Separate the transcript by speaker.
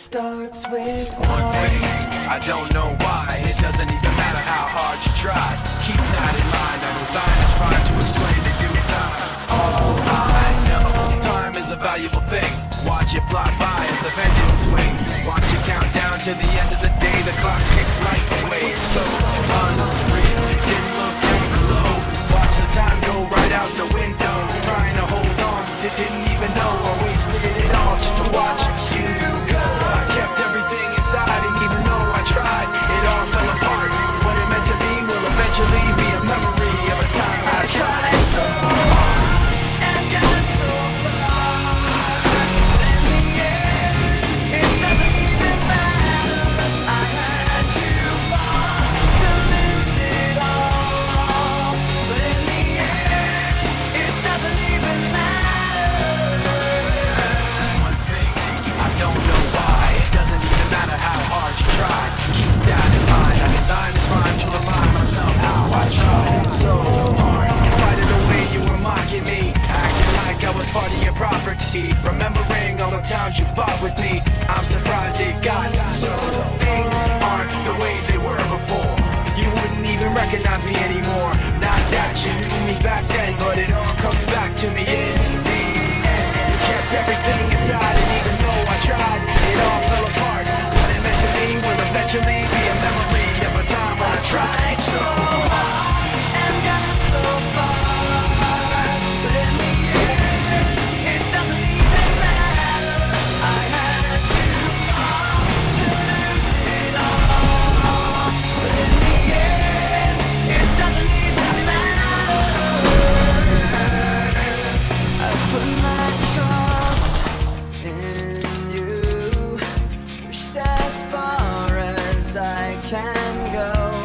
Speaker 1: starts with
Speaker 2: one thing. I don't know why. It doesn't even matter how hard you try. Keep that in mind. I design this rhyme to explain in due time. All I know, time is a valuable thing. Watch it fly by as the pendulum swings. Watch it count down to the end of the day. The clock ticks life away. It's so unreal. Didn't look down below. Watch the time go right out the window. Trying to hold on to didn't even know I wasted it all just to watch you go. I kept everything inside, and even though I tried, it all fell apart. What it meant to be will eventually be a memory of a time I tried so hard and got so far. In the end, it doesn't even matter. I had to fall to lose it all. But in the end, it doesn't even matter. One thing, I don't know why. It doesn't even matter how hard you try. Keep that in mind. I designed this rhyme to remind myself how I tried so hard. In spite of the way you were mocking me, acting like I was part of your property. Remembering all the times you fought with me, I'm surprised it got so. Things aren't the way they were before. You wouldn't even recognize me anymore. Not that you knew me back then, but it all comes back to me in the end. You kept everything inside, and even though I tried, it all fell apart. What it meant to me will eventually be a memory of a time when I tried so hard and got so far. But in the end, it doesn't even matter. I had to fall to lose it all. But in the end, it doesn't even matter. I put my trust in you, pushed as far as I can go.